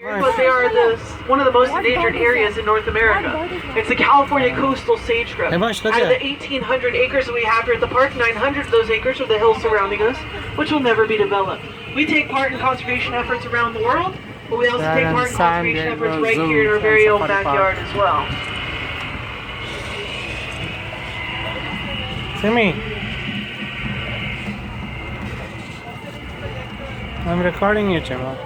But they are one of the most endangered areas in North America. It's the California coastal sagebrush. Out of the 1,800 acres that we have here at the park, 900 of those acres are the hills surrounding us, which will never be developed. We take part in conservation efforts around the world, but we also take part in conservation efforts right here in our very own backyard as well. Simi, I'm recording you, Chima.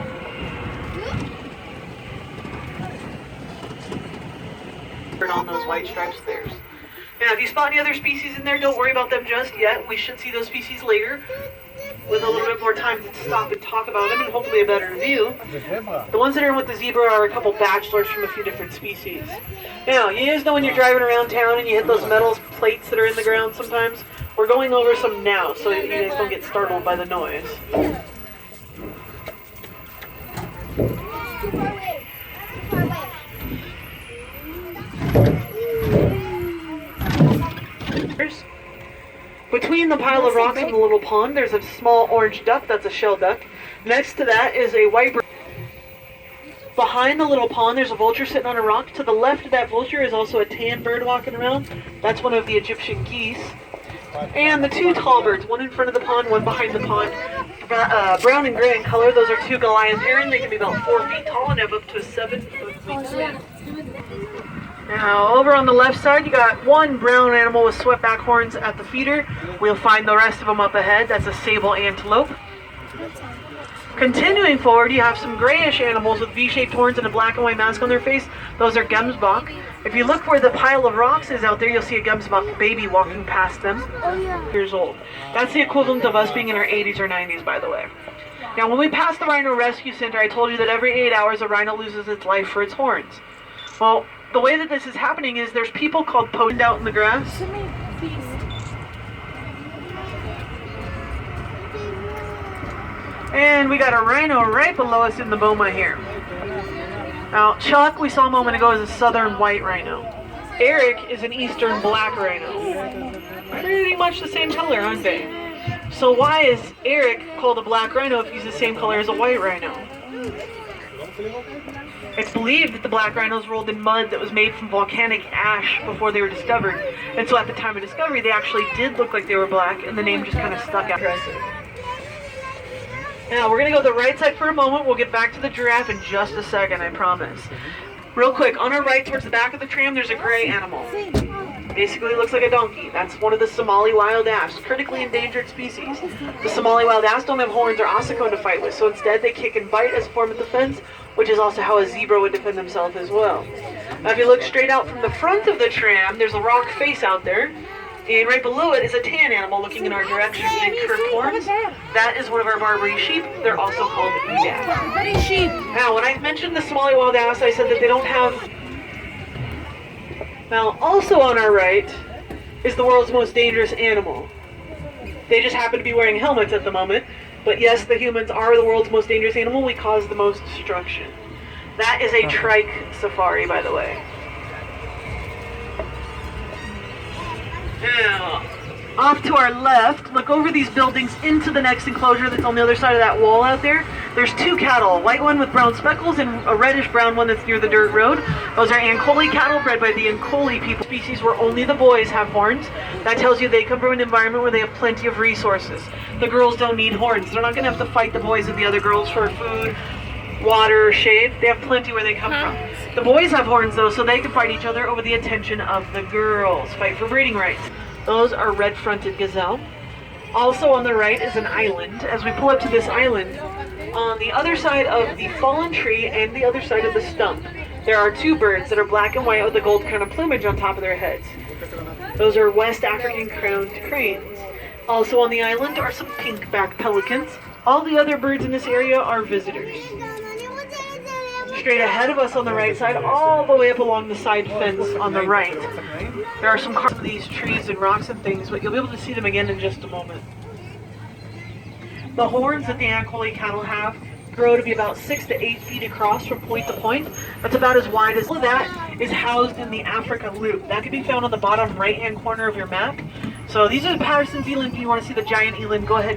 On those white stripes there. Now, if you spot any other species in there, don't worry about them just yet. We should see those species later with a little bit more time to stop and talk about them and hopefully a better view. The ones that are in with the zebra are a couple bachelors from a few different species. Now, you guys know when you're driving around town and you hit those metal plates that are in the ground sometimes? We're going over some now so that you guys don't get startled by the noise. Between the pile of rocks and the little pond, there's a small orange duck. That's a shell duck. Next to that is a white bird. Behind the little pond, there's a vulture sitting on a rock. To the left of that vulture is also a tan bird walking around. That's one of the Egyptian geese. And the two tall birds, one in front of the pond, one behind the pond, brown and gray in color. Those are two Goliath heron. They can be about 4 feet tall and have up to a 7-foot wingspan. Now, over on the left side, you got one brown animal with swept back horns at the feeder. We'll find the rest of them up ahead. That's a sable antelope. Continuing forward, you have some grayish animals with V-shaped horns and a black and white mask on their face. Those are gemsbok. If you look where the pile of rocks is out there, you'll see a gemsbok baby walking past them. Years old. That's the equivalent of us being in our 80s or 90s, by the way. Now, when we passed the Rhino Rescue Center, I told you that every 8 hours a rhino loses its life for its horns. Well, the way that this is happening is there's people called poached out in the grass. And we got a rhino right below us in the boma here. Now, Chuck, we saw a moment ago, is a southern white rhino. Eric is an eastern black rhino. Pretty much the same color, aren't they? So why is Eric called a black rhino if he's the same color as a white rhino? It's believed that the black rhinos rolled in mud that was made from volcanic ash before they were discovered. And so at the time of discovery, they actually did look like they were black, and the name just kind of stuck out. Now, we're going to go to the right side for a moment. We'll get back to the giraffe in just a second, I promise. Real quick, on our right towards the back of the tram, there's a gray animal. Basically looks like a donkey. That's one of the Somali wild ass, critically endangered species. The Somali wild ass don't have horns or ossicone to fight with, so instead they kick and bite as a form of defense, which is also how a zebra would defend themselves as well. Now, if you look straight out from the front of the tram, there's a rock face out there, and right below it is a tan animal looking in our direction with curved horns. That is one of our Barbary sheep. They're also called udad. Now, when I mentioned the Somali wild ass, I said that they don't have... Now, also on our right is the world's most dangerous animal. They just happen to be wearing helmets at the moment. But yes, the humans are the world's most dangerous animal. We cause the most destruction. That is a trike safari, by the way. Now, off to our left, look over these buildings into the next enclosure that's on the other side of that wall out there. There's two cattle, a white one with brown speckles and a reddish-brown one that's near the dirt road. Those are Ankole cattle bred by the Ankole people, species where only the boys have horns. That tells you they come from an environment where they have plenty of resources. The girls don't need horns. They're not going to have to fight the boys and the other girls for food, water, or shade. They have plenty where they come from. The boys have horns, though, so they can fight each other over the attention of the girls. Fight for breeding rights. Those are red-fronted gazelle. Also on the right is an island. As we pull up to this island, on the other side of the fallen tree and the other side of the stump, there are two birds that are black and white with a gold crown of plumage on top of their heads. Those are West African crowned cranes. Also on the island are some pink-backed pelicans. All the other birds in this area are visitors. Straight ahead of us on the right side, all the way up along the side fence on the right, there are some of these trees and rocks and things, but you'll be able to see them again in just a moment. The horns that the Ankole cattle have grow to be about 6 to 8 feet across from point to point. That's about as wide as... All of that is housed in the Africa Loop. That can be found on the bottom right-hand corner of your map. So these are the Patterson's eland. If you want to see the giant eland, go ahead.